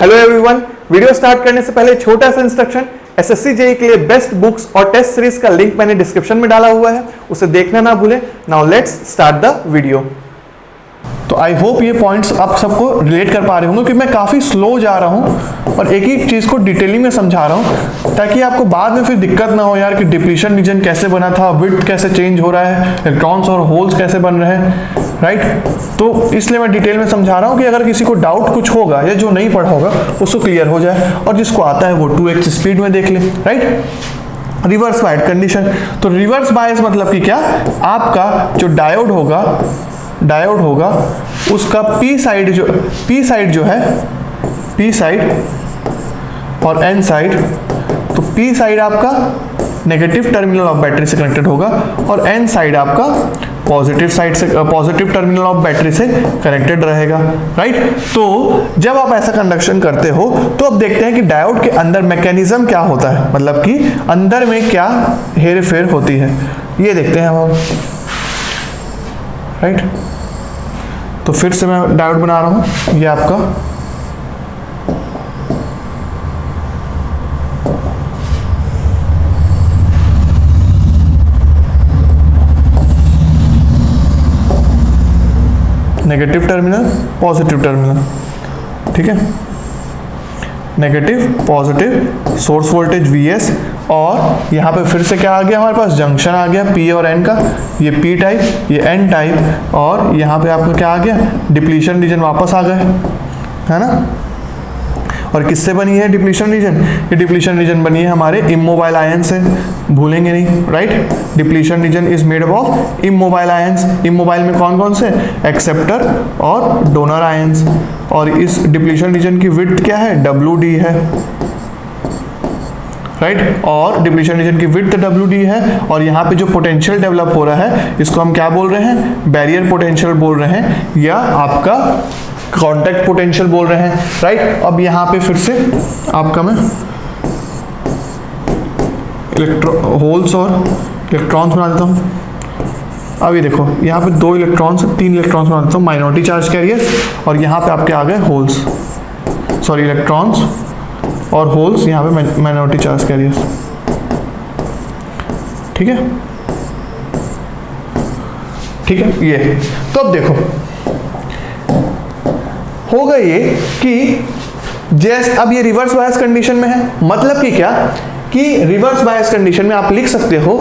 Hello everyone, video start करने से पहले छोटा सा इंस्ट्रक्शन। एसएससी जेईई के लिए बेस्ट बुक्स और टेस्ट सीरीज का लिंक मैंने डिस्क्रिप्शन में डाला हुआ है, उसे देखना ना भूलें। Now let's start the video. तो आई होप ये पॉइंट्स आप सबको रिलेट कर पा रहे होंगे कि मैं काफ़ी स्लो जा रहा हूँ और एक एक चीज़ को डिटेलिंग में समझा रहा हूँ ताकि आपको बाद में फिर दिक्कत ना हो यार कि डिप्लीशन रीजन कैसे बना था, विड्थ कैसे चेंज हो रहा है, इलेक्ट्रॉन्स और होल्स कैसे बन रहे हैं, राइट। तो इसलिए मैं डिटेल में समझा रहा हूँ कि अगर किसी को डाउट कुछ होगा या जो नहीं पढ़ा होगा उसको क्लियर हो जाए, और जिसको आता है वो 2x स्पीड में देख ले, राइट। रिवर्स बायस कंडीशन, तो रिवर्स बायस मतलब कि क्या, आपका जो डायोड होगा उसका पी साइड जो है पी साइड और एन साइड, तो पी साइड आपका नेगेटिव टर्मिनल ऑफ बैटरी से कनेक्टेड होगा और एन साइड आपका पॉजिटिव टर्मिनल ऑफ बैटरी से कनेक्टेड रहेगा, राइट। तो जब आप ऐसा कंडक्शन करते हो तो अब देखते हैं कि डायोड के अंदर मैकेनिज्म क्या होता है, मतलब कि अंदर में क्या हेर फेर होती है, ये देखते हैं हम, राइट। तो फिर से मैं डायोड बना रहा हूं, ये आपका नेगेटिव टर्मिनल, पॉजिटिव टर्मिनल, ठीक है, negative positive, source voltage Vs, और यहाँ पे फिर से क्या आ गया, हमारे पास जंक्शन आ गया P और N का, ये P टाइप, ये N टाइप, और यहाँ पे आपका क्या आ गया, डिप्लीशन रीजन वापस आ गए, है ना। और किससे बनी है डिप्लीशन रीजन, ये डिप्लीशन रीजन बनी है हमारे इमोबाइल आयन से, भूलेंगे नहीं, right. Depletion region is made up of immobile ions. Immobile में कौन कौन से, एक्सेप्टर और डोनर आयंस, और इस डिप्लीशन रीजन की विड्थ क्या है, WD है, राइट। और डिप्लीशन रीजन की विड्थ WD है, और यहाँ पे जो पोटेंशियल डेवलप हो रहा है इसको हम क्या बोल रहे हैं, बैरियर पोटेंशियल बोल रहे हैं, या आपका कॉन्टैक्ट पोटेंशियल बोल रहे हैं, राइट। अब यहाँ पे फिर से आपका मैं होल्स और इलेक्ट्रॉन्स बना देता हूँ। अब ये देखो, यहाँ पे 2 इलेक्ट्रॉन्स, 3 इलेक्ट्रॉन्स बना देता हूँ, माइनॉरिटी चार्ज कैरियर्स, और यहाँ पे आपके आ गए होल्स, सॉरी इलेक्ट्रॉन्स और होल्स, यहाँ पे माइनॉरिटी चार्ज कैरियर्स, ठीक है, ठीक है। ये तो अब देखो होगा ये कि जैसे अब ये रिवर्स बायस कंडीशन में है, मतलब कि क्या कि रिवर्स बायस कंडीशन में आप लिख सकते हो,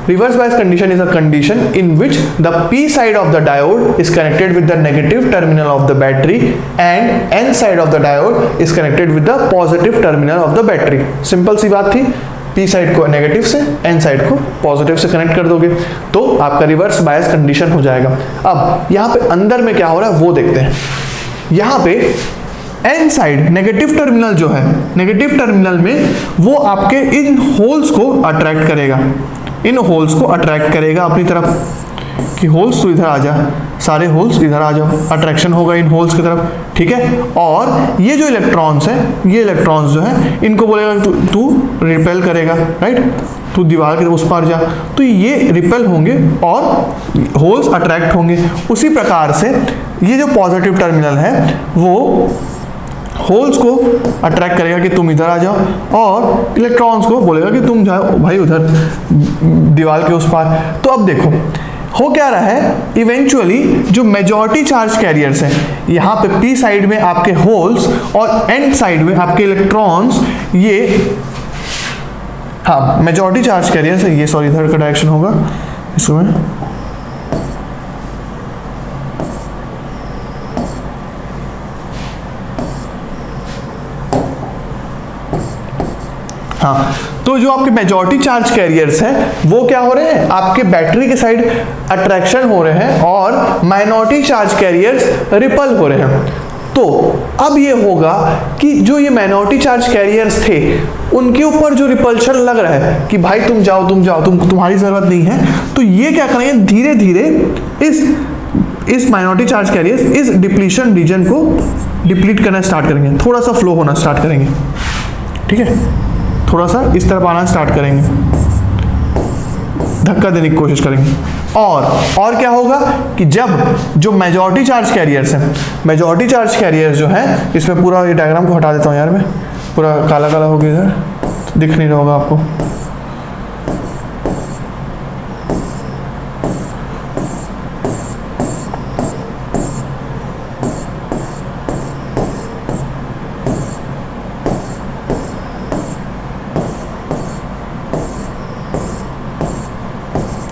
reverse bias condition is a condition in which the P side of the diode is connected with the negative terminal of the battery and N side of the diode is connected with the positive terminal of the battery। Simple सी बात थी, P side को negative से, N side को positive से connect कर दोगे तो आपका रिवर्स बायस कंडीशन हो जाएगा। अब यहाँ पे अंदर में क्या हो रहा है वो देखते हैं। यहाँ पे N साइड नेगेटिव टर्मिनल जो है, नेगेटिव टर्मिनल में वो आपके इन होल्स को अट्रैक्ट करेगा, इन होल्स को अट्रैक्ट करेगा अपनी तरफ कि होल्स तो इधर आ जा, सारे होल्स इधर आ जाओ, अट्रैक्शन होगा इन होल्स की तरफ, ठीक है। और ये जो इलेक्ट्रॉन्स हैं, ये इलेक्ट्रॉन्स जो हैं इनको बोलेगा तू रिपेल करेगा, राइट, तू दीवार के उस पार जा, तो ये रिपेल होंगे और होल्स अट्रैक्ट होंगे। उसी प्रकार से ये जो पॉजिटिव टर्मिनल है वो होल्स को अट्रैक्ट करेगा कि तुम इधर आ जाओ, और इलेक्ट्रॉन्स को बोलेगा कि तुम जाओ भाई उधर दीवार के उस पार। तो अब देखो हो क्या रहा है, इवेंचुअली जो मेजॉरिटी चार्ज कैरियर्स हैं, यहाँ पे P साइड में आपके होल्स और N साइड में आपके इलेक्ट्रॉन्स, ये हाँ मेजॉरिटी चार्ज कैरियर्स है, ये सॉरी इधर का डायरेक्शन होगा इसमें, हाँ। तो जो आपके मेजॉरिटी चार्ज कैरियर्स हैं वो क्या हो रहे हैं, आपके बैटरी के साइड अट्रैक्शन हो रहे हैं और माइनॉरिटी चार्ज कैरियर्स रिपल हो रहे हैं। तो अब ये होगा कि जो ये माइनॉरिटी चार्ज कैरियर्स थे उनके ऊपर जो रिपल्शन लग रहा है कि भाई तुम जाओ तुम्हारी जरूरत नहीं है, तो ये क्या करेंगे, धीरे धीरे इस माइनॉरिटी चार्ज कैरियर्स इस डिप्लीशन रीजन को डिप्लीट करना स्टार्ट करेंगे, थोड़ा सा फ्लो होना स्टार्ट करेंगे, ठीक है, थोड़ा सा इस तरफ आना स्टार्ट करेंगे, धक्का देने की कोशिश करेंगे। और क्या होगा कि जब जो मेजॉरिटी चार्ज कैरियर्स हैं, मेजॉरिटी चार्ज कैरियर्स जो हैं, इसमें पूरा ये डायग्राम को हटा देता हूँ यार मैं, पूरा काला काला हो गया इधर, दिख नहीं रहा होगा आपको।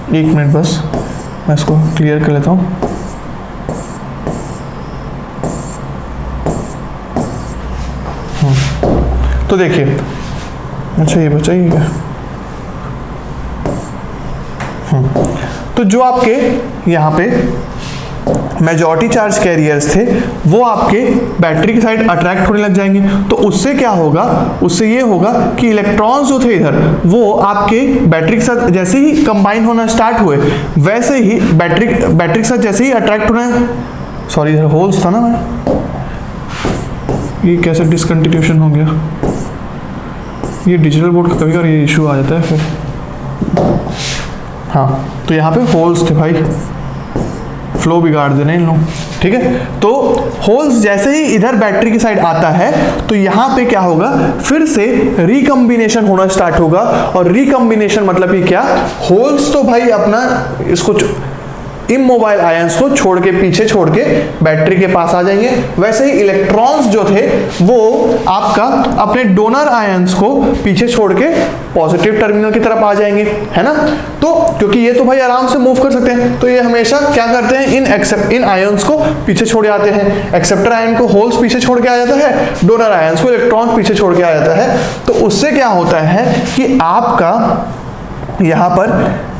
एक मिनट बस, मैं इसको क्लियर कर लेता हूँ। तो देखिए, अच्छा ये बचाइए क्या? तो जो आपके यहाँ पे मेजॉरिटी चार्ज कैरियर्स थे वो आपके बैटरी की साइड अट्रैक्ट होने लग जाएंगे। तो उससे क्या होगा, उससे ये होगा कि इलेक्ट्रॉन्स जो थे इधर वो आपके बैटरी के साथ जैसे ही कंबाइन होना स्टार्ट हुए, वैसे ही बैटरी के साथ जैसे ही अट्रैक्ट होना, सॉरी इधर होल्स था ना, मैं ये कैसे डिसकंटिन्यूशन हो गया, ये डिजिटल बोर्ड का कभी कभी ये इशू आ जाता है फिर। हाँ, तो यहाँ पे होल्स थे भाई, फ्लो बिगाड़ देना इन लोग, ठीक है। तो होल्स जैसे ही इधर बैटरी की साइड आता है तो यहाँ पे क्या होगा, फिर से रिकम्बिनेशन होना स्टार्ट होगा। और रिकम्बिनेशन मतलब कि क्या, होल्स तो भाई अपना इसको इमोबाइल आयंस को छोड़ के, पीछे छोड़ के बैटरी के पास आ जाएंगे। वैसे ही इलेक्ट्रॉन्स जो थे वो आपका अपने डोनर आयंस को पीछे छोड़ के पॉजिटिव टर्मिनल की तरफ आ जाएंगे, है ना। तो क्योंकि ये तो भाई आराम से मूव कर सकते हैं, तो ये हमेशा क्या करते हैं, इन आयंस को पीछे छोड़ आते हैं। एक्सेप्टर आयन को होल्स पीछे छोड़ के आ जाता है, डोनर आयंस को इलेक्ट्रॉन पीछे छोड़ के आ जाता है। तो उससे क्या होता है कि आपका यहां पर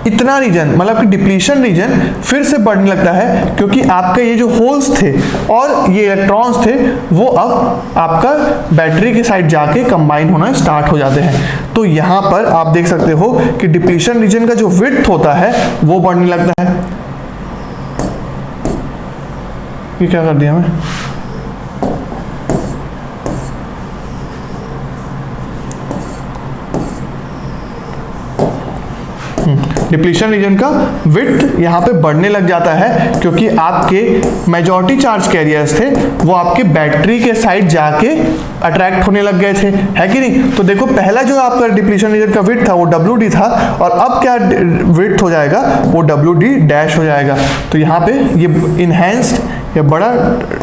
इतना रीजन, मतलब कि डिप्लीशन रीजन फिर से बढ़ने लगता है, क्योंकि आपके ये जो होल्स थे और ये इलेक्ट्रॉन्स थे वो अब आपका बैटरी के साइड जाके कंबाइन होना स्टार्ट हो जाते हैं। तो यहाँ पर आप देख सकते हो कि डिप्लीशन रीजन का जो विड्थ होता है वो बढ़ने लगता है। ये क्या कर दिया मैं, डिप्लीशन रीजन का विड्थ यहाँ पे बढ़ने लग जाता है, क्योंकि आपके मेजॉरिटी चार्ज कैरियर्स थे वो आपके बैटरी के साइड जाके अट्रैक्ट होने लग गए थे, है कि नहीं। तो देखो पहला जो आपका डिप्लीशन रीजन का विड्थ था वो WD था, और अब क्या विड्थ हो जाएगा, वो WD डैश हो जाएगा। तो यहाँ पे ये इनहैंस्ड या बड़ा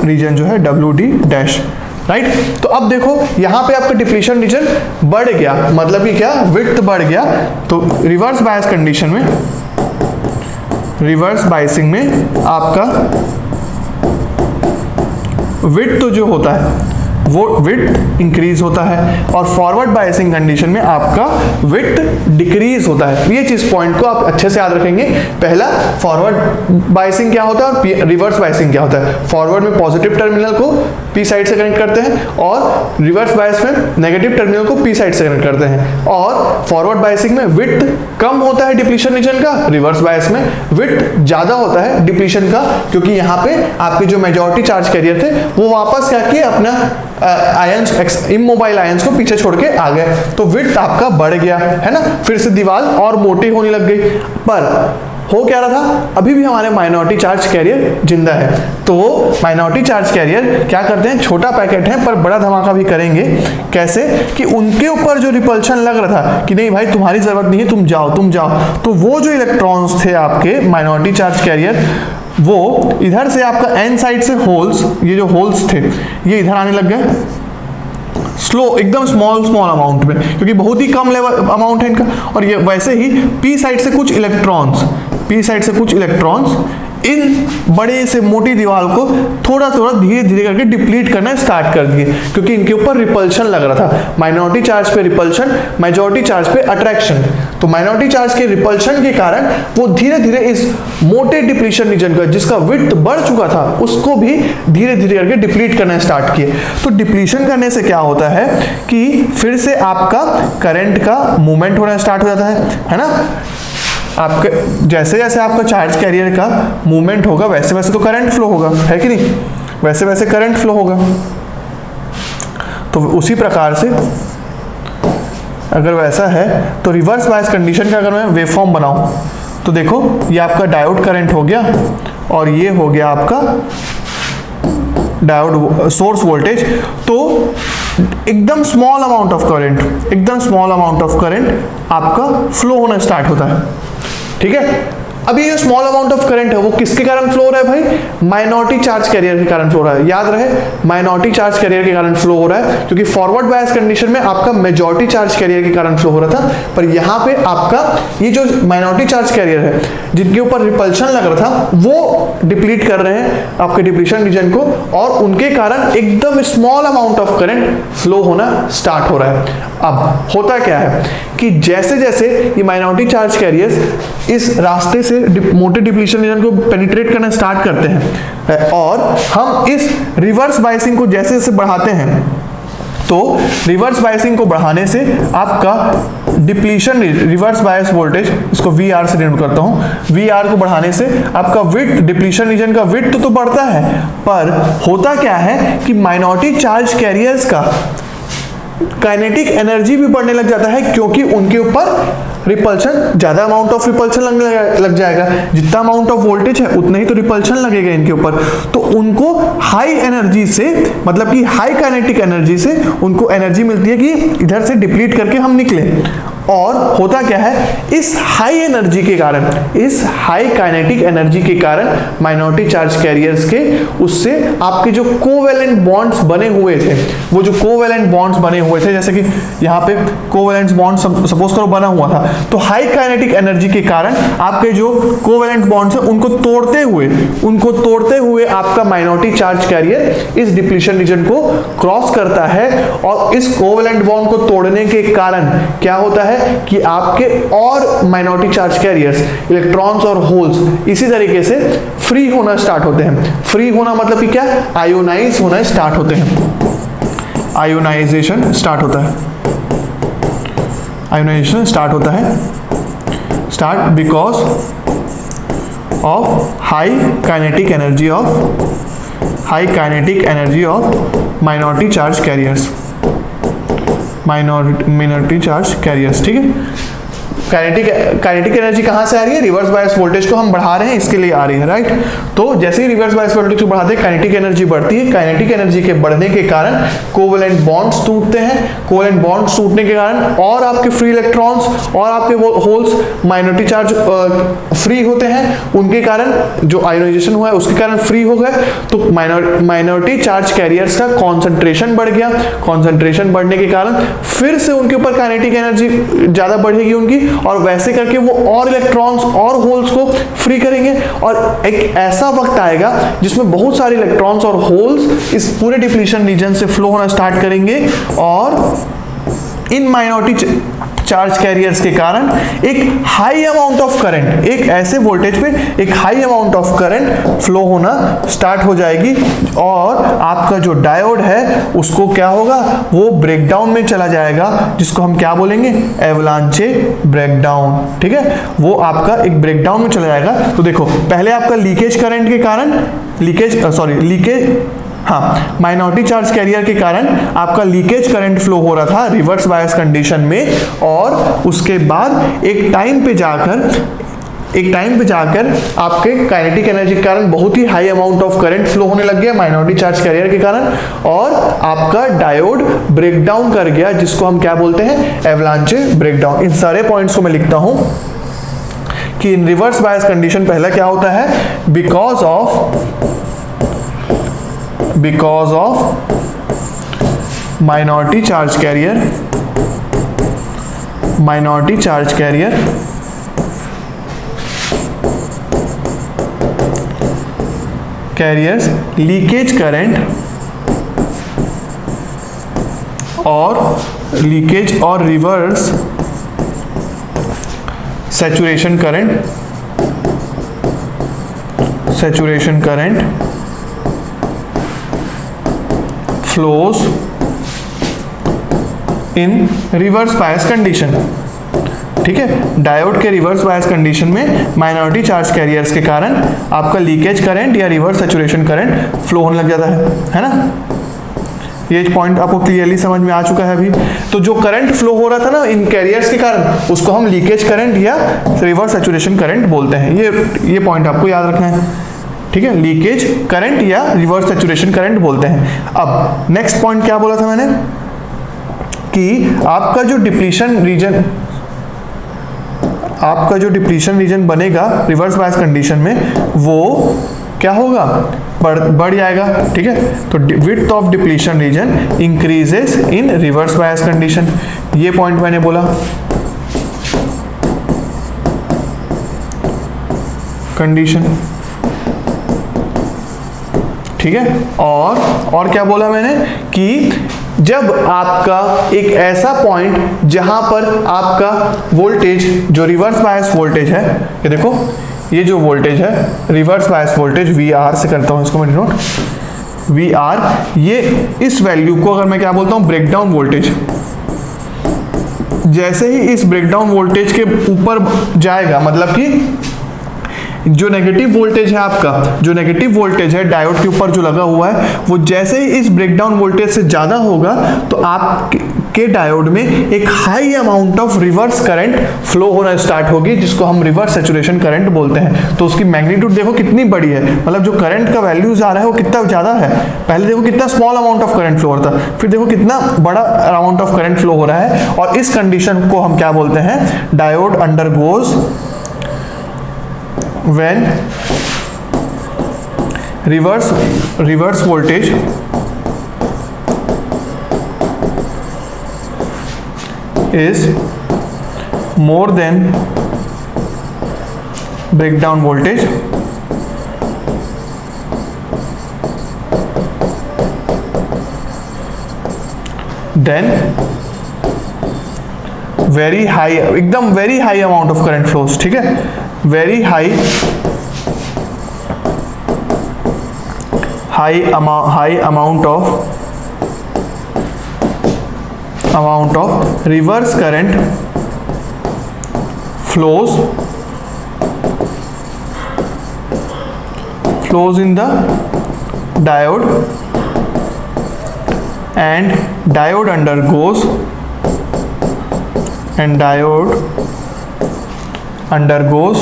रीजन जो है WD डैश, राइट। तो अब देखो यहाँ पे आपका डिप्लीशन रीजन बढ़ गया, मतलब कि क्या, विड्थ बढ़ गया। तो रिवर्स बायस कंडीशन में, रिवर्स बायसिंग में आपका विड्थ तो जो होता है वो विड्थ इंक्रीज होता है, और फॉरवर्ड बायसिंग कंडीशन में आपका विड्थ डिक्रीज होता है। ये चीज पॉइंट को आप अच्छे से याद रखेंगे। पहला फॉरवर्ड बायसिंग क्या होता है और रिवर्स बायसिंग क्या होता है। फॉरवर्ड में पॉजिटिव टर्मिनल को पी साइड से कनेक्ट करते हैं, और रिवर्स बायस में नेगेटिव टर्मिनल को पी साइड से कनेक्ट करते हैं। और फॉरवर्ड बायसिंग में विड्थ कम होता है डिप्लीशन रीजन का, रिवर्स बायस में विड्थ ज्यादा होता है डिप्लीशन का, क्योंकि यहाँ पे आपके जो मेजॉरिटी चार्ज कैरियर थे वो वापस क्या किए, अपना आयंस, इमोबाइल आयंस को पीछे छोड़ के आ गए। तो विड्थ आपका बढ़ गया, है ना, फिर से दीवार और मोटी होने लग गई। पर हो क्या रहा था, अभी भी हमारे माइनॉरिटी चार्ज कैरियर जिंदा है। तो माइनॉरिटी चार्ज कैरियर क्या करते हैं, छोटा पैकेट है पर बड़ा धमाका भी करेंगे। कैसे कि उनके ऊपर जो रिपल्शन लग रहा था कि नहीं भाई तुम्हारी जरूरत नहीं है, तुम जाओ तुम जाओ, तो वो जो इलेक्ट्रॉन्स थे आपके माइनॉरिटी चार्ज कैरियर, वो इधर से आपका एन साइड से होल्स, ये जो होल्स थे ये इधर आने लग गए स्लो, एकदम स्मॉल अमाउंट में, क्योंकि बहुत ही कम लेवल अमाउंट है इनका। और ये वैसे ही पी साइड से कुछ इलेक्ट्रॉन्स, पी साइड से कुछ इलेक्ट्रॉन्स इन बड़े से मोटी दीवार को थोड़ा थोड़ा धीरे धीरे करके डिप्लीट करना स्टार्ट कर दिए, क्योंकि इनके ऊपर रिपल्शन लग रहा था। माइनॉरिटी चार्ज पे रिपल्शन, मेजॉरिटी चार्ज पे अट्रैक्शन। तो माइनॉरिटी चार्ज के रिपल्शन के कारण वो धीरे धीरे इस मोटे डिप्लीशन रीजन का, जिसका विड्थ बढ़ चुका था, उसको भी धीरे धीरे करके डिप्लीट करना स्टार्ट किए। तो डिप्लीशन करने से क्या होता है कि फिर से आपका करंट का मूवमेंट होना स्टार्ट हो जाता है ना। आपके जैसे जैसे आपका चार्ज कैरियर का मूवमेंट होगा वैसे वैसे तो करंट फ्लो होगा, है कि नहीं, वैसे वैसे करंट फ्लो होगा। तो उसी प्रकार से अगर वैसा है तो रिवर्स बायस कंडीशन का अगर मैं वेव फॉर्म बनाऊं तो देखो ये आपका डायोड करंट हो गया और ये हो गया आपका डायोड सोर्स वोल्टेज। तो एकदम स्मॉल अमाउंट ऑफ करंट आपका फ्लो होना स्टार्ट होता है, ठीक है। अब ये जो स्मॉल अमाउंट ऑफ करंट है वो किसके कारण फ्लो हो रहा है भाई? माइनॉरिटी चार्ज कैरियर के कारण फ्लो हो रहा है। याद रहे माइनॉरिटी चार्ज कैरियर के कारण फ्लो हो रहा है, क्योंकि फॉरवर्ड बायस कंडीशन में आपका मेजॉरिटी चार्ज कैरियर के कारण फ्लो हो रहा था, पर यहाँ पे आपका ये जो माइनॉरिटी चार्ज कैरियर है जिनके ऊपर रिपल्शन लग रहा था वो डिप्लीट कर रहे हैं आपके डिप्लीशन रीजन को, और उनके कारण एकदम small amount of current flow होना स्टार्ट हो रहा है। अब होता क्या है कि जैसे जैसे ये माइनॉरिटी चार्ज कैरियर्स इस रास्ते से मोटे डिप्लीशन रीजन को पेनिट्रेट करना स्टार्ट करते हैं और हम इस रिवर्स बायसिंग को जैसे जैसे बढ़ाते हैं, तो रिवर्स बायसिंग को बढ़ाने से आपका डिप्लीशन रिवर्स बायस वोल्टेज, इसको VR से डिनोट करता हूं, VR को बढ़ाने से आपका विड्थ डिप्लीशन रीजन का विड्थ तो बढ़ता है, पर होता क्या है कि माइनॉरिटी चार्ज कैरियर्स का काइनेटिक एनर्जी भी बढ़ने लग जाता है, क्योंकि उनके ऊपर रिपल्शन, ज्यादा अमाउंट ऑफ रिपल्शन लग जाएगा। जितना अमाउंट ऑफ वोल्टेज है उतना ही तो रिपल्शन लगेगा इनके ऊपर, तो उनको हाई एनर्जी से, मतलब कि हाई काइनेटिक एनर्जी से उनको एनर्जी मिलती है कि इधर से डिप्लीट करके हम निकले। और होता क्या है, इस हाई एनर्जी के कारण, इस हाई काइनेटिक एनर्जी के कारण माइनॉरिटी चार्ज कैरियर्स के उससे आपके जो कोवेलेंट बॉन्ड्स बने हुए थे, वो जो कोवेलेंट बॉन्ड्स बने हुए थे, जैसे कि यहाँ पे कोवेलेंट बॉन्ड सपोज करो बना हुआ था, तो हाई काइनेटिक एनर्जी के कारण आपके जो कोवेलेंट बॉन्ड्स हैं उनको तोड़ते हुए आपका माइनॉरिटी चार्ज कैरियर इस डिप्लीशन रीजन को क्रॉस करता है, और इस कोवेलेंट बॉन्ड को तोड़ने के कारण क्या होता है कि आपके और माइनॉरिटी चार्ज कैरियर्स, इलेक्ट्रॉन्स और होल्स इसी तरीके से फ्री होना स्टार्ट होते हैं। फ्री होना मतलब कि क्या? आयोनाइज होना स्टार्ट होते हैं। आयोनाइजेशन स्टार्ट होता है, आयोनाइजेशन स्टार्ट होता है, start because of high kinetic energy of minority charge carriers, minority charge carriers, ठीक है। काइनेटिक एनर्जी कहां से आ रही है? रिवर्स बायस वोल्टेज को हम बढ़ा रहे हैं, इसके लिए आ रही है, राइट। तो जैसे ही रिवर्स बायस वोल्टेज को बढ़ाते हैं काइनेटिक एनर्जी बढ़ती है। काइनेटिक एनर्जी के बढ़ने के कारण कोवेलेंट बॉन्ड्स टूटते हैं। कोवेलेंट बॉन्ड्स टूटने के कारण और आपके फ्री इलेक्ट्रॉन्स और आपके होल्स माइनॉरिटी चार्ज फ्री होते हैं, उनके कारण जो आयोनाइजेशन हुआ है उसके कारण फ्री हो गए, तो माइनॉरिटी चार्ज कैरियर्स का कॉन्सेंट्रेशन बढ़ गया। कॉन्सेंट्रेशन बढ़ने के कारण फिर से उनके ऊपर काइनेटिक एनर्जी ज्यादा बढ़ेगी उनकी, और वैसे करके वो और इलेक्ट्रॉन्स और होल्स को फ्री करेंगे, और एक ऐसा वक्त आएगा जिसमें बहुत सारे इलेक्ट्रॉन्स और होल्स इस पूरे डिप्लीशन रीजन से फ्लो होना स्टार्ट करेंगे, और इन माइनॉरिटी चार्ज कैरियर्स के कारण एक हाई अमाउंट ऑफ करंट, एक ऐसे वोल्टेज पे एक high amount of current flow होना स्टार्ट हो जाएगी, और आपका जो डायोड है उसको क्या होगा? वो ब्रेकडाउन में चला जाएगा, जिसको हम क्या बोलेंगे? एवलांचे ब्रेकडाउन, ठीक है। वो आपका एक ब्रेकडाउन में चला जाएगा। तो देखो पहले आपका लीकेज करंट के कारण, माइनॉरिटी चार्ज कैरियर के कारण आपका लीकेज करंट फ्लो हो रहा था रिवर्स बायस कंडीशन में, और उसके बाद एक टाइम पे जाकर आपके काइनेटिक एनर्जी के कारण बहुत ही high amount of current flow होने लग गया माइनॉरिटी चार्ज कैरियर के कारण, और आपका डायोड ब्रेकडाउन कर गया, जिसको हम क्या बोलते हैं? एवलांचे ब्रेकडाउन। इन सारे पॉइंट्स को मैं लिखता हूं कि इन रिवर्स बायस कंडीशन पहला क्या होता है? Because of minority charge carrier carriers leakage current और reverse saturation current flows इन रिवर्स बायस कंडीशन, ठीक है। डायोड के रिवर्स बायस कंडीशन में माइनॉरिटी चार्ज कैरियर्स के कारण आपका लीकेज करंट या रिवर्स सैचुरेशन करंट फ्लो होने लग जाता है ना। ये पॉइंट आपको क्लियरली समझ में आ चुका है अभी। तो जो करंट फ्लो हो रहा था ना इन कैरियर्स के कारण, उसको हम लीकेज करंट या रिवर्स सैचुरेशन करंट बोलते हैं। ये पॉइंट आपको याद रखना है, ठीक है। लीकेज करंट या रिवर्स सैचुरेशन करंट बोलते हैं। अब नेक्स्ट पॉइंट क्या बोला था मैंने कि आपका जो डिप्लीशन रीजन बनेगा रिवर्स बायस कंडीशन में, वो क्या होगा, बढ़ जाएगा, ठीक है। तो width of depletion region increases in reverse bias condition, ये पॉइंट मैंने बोला। कंडीशन, ठीक है। और क्या बोला मैंने कि जब आपका एक ऐसा पॉइंट जहां पर आपका वोल्टेज जो रिवर्स बायस वोल्टेज है, ये देखो ये जो वोल्टेज है रिवर्स बायस वोल्टेज VR से करता हूं इसको मैं डिनोट, VR, ये इस वैल्यू को अगर मैं क्या बोलता हूं ब्रेकडाउन वोल्टेज, जैसे ही इस ब्रेकडाउन वोल्टेज के ऊपर जाएगा, मतलब कि जो नेगेटिव वोल्टेज है आपका, जो नेगेटिव वोल्टेज है डायोड के ऊपर जो लगा हुआ है, वो जैसे ही इस ब्रेकडाउन वोल्टेज से ज्यादा होगा तो आपके डायोड में एक high amount of reverse current flow होना स्टार्ट होगी, जिसको हम रिवर्स सैचुरेशन करंट बोलते हैं। तो उसकी मैग्नीट्यूड देखो कितनी बड़ी है, मतलब जो करंट का वैल्यूज आ रहा है वो कितना ज्यादा है। पहले देखो कितना small amount of current flow हो रहा था, फिर देखो कितना बड़ा अमाउंट ऑफ करंट फ्लो हो रहा है। और इस कंडीशन को हम क्या बोलते हैं, diode undergoes when reverse voltage is more than breakdown voltage, then very high, एकदम very high amount of current flows, ठीक है, very high amount of reverse current flows in the diode, and diode undergoes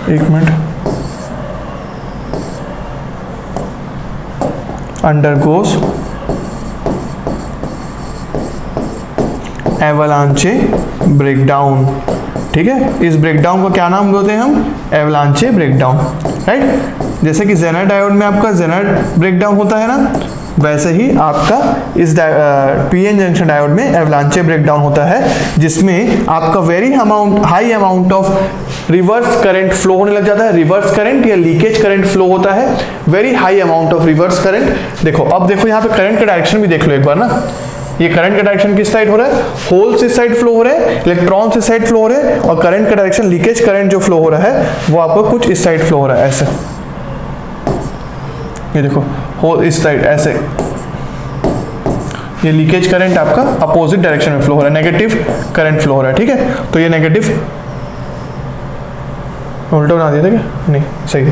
एक minute, undergoes एवलांचे breakdown, ठीक है। इस breakdown को क्या नाम बोलते हैं हम, एवलांचे ब्रेकडाउन, राइट। जैसे कि जेनर डायोड में आपका जेनर ब्रेकडाउन होता है ना, वैसे ही आपका इस पीएन जंक्शन डायोड में एवलांचे ब्रेकडाउन होता है, जिसमें आपका high amount of reverse current flow होने लग जाता है। रिवर्स करंट या लीकेज करंट फ्लो होता है, very high amount of reverse current. देखो अब देखो यहाँ पे करंट का डायरेक्शन भी देख लो एक बार ना, ये करंट का डायरेक्शन किस साइड हो रहा है, होल्स इस साइड फ्लो हो रहे हैं, इलेक्ट्रॉन्स इस साइड फ्लो हो रहे हैं, और करंट का डायरेक्शन लीकेज करंट जो फ्लो हो रहा है वो आपको कुछ इस साइड फ्लो हो रहा है, ऐसे, ये देखो होल इस साइड ऐसे, ये लीकेज करंट आपका अपोजिट डायरेक्शन में फ्लो हो रहा है, नेगेटिव करंट फ्लो हो रहा है, ठीक है। तो ये नेगेटिव, उल्टा बना दिया था क्या, नहीं सही है,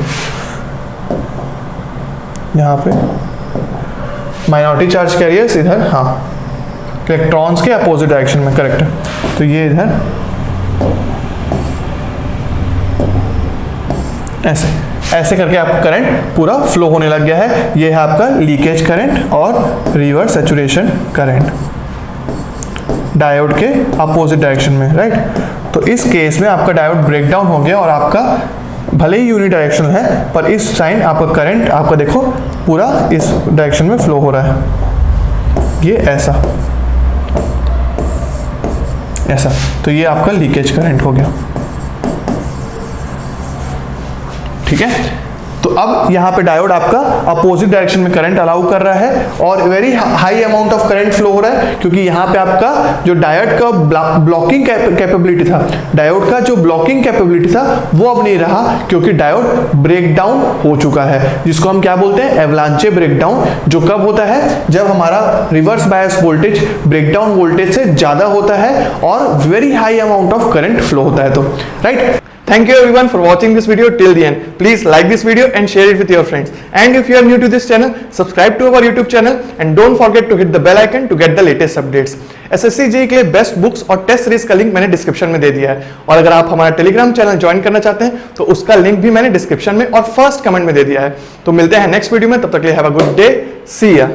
यहाँ पे माइनॉरिटी चार्ज कैरियर्स इधर, हाँ इलेक्ट्रॉन्स के अपोजिट डायरेक्शन में, करेक्ट है। तो ये इधर ऐसे करके आपका करंट पूरा फ्लो होने लग गया है। ये है आपका लीकेज करंट और रिवर्स सैचुरेशन करंट डायोड के अपोजिट डायरेक्शन में, राइट। तो इस केस में आपका डायोड ब्रेकडाउन हो गया और आपका भले ही यूनि डायरेक्शन है पर इस टाइम आपका करंट आपका देखो पूरा इस डायरेक्शन में फ्लो हो रहा है, ये ऐसा। तो ये आपका लीकेज करंट हो गया, ठीक है। तो अब यहाँ पे डायोड आपका अपोजिट डायरेक्शन में करंट अलाउ कर रहा है और very high amount of current flow हो रहा है, क्योंकि यहाँ पे आपका जो डायोड का ब्लॉकिंग कैपेबिलिटी था, डायोड का जो ब्लॉकिंग कैपेबिलिटी था वो अब नहीं रहा, क्योंकि डायोड ब्रेकडाउन हो चुका है, जिसको हम क्या बोलते हैं, एवलांचे ब्रेकडाउन। जो कब होता है, जब हमारा reverse bias voltage breakdown voltage से ज्यादा होता है और very high amount of current flow होता है। तो right, Thank you everyone for watching this video till the end. Please like this video and share it with your friends. And if you are new to this channel, subscribe to our YouTube channel and don't forget to hit the bell icon to get the latest updates. SSC JEE के लिए best books और test series का link मैंने description में दे दिया है, और अगर आप हमारा टेलीग्राम चैनल ज्वाइन करना चाहते हैं तो उसका लिंक भी मैंने डिस्क्रिप्शन में और फर्स्ट कमेंट में दे दिया है। तो मिलते हैं नेक्स्ट वीडियो में, तब तक के लिए हैव अ गुड डे, सी या।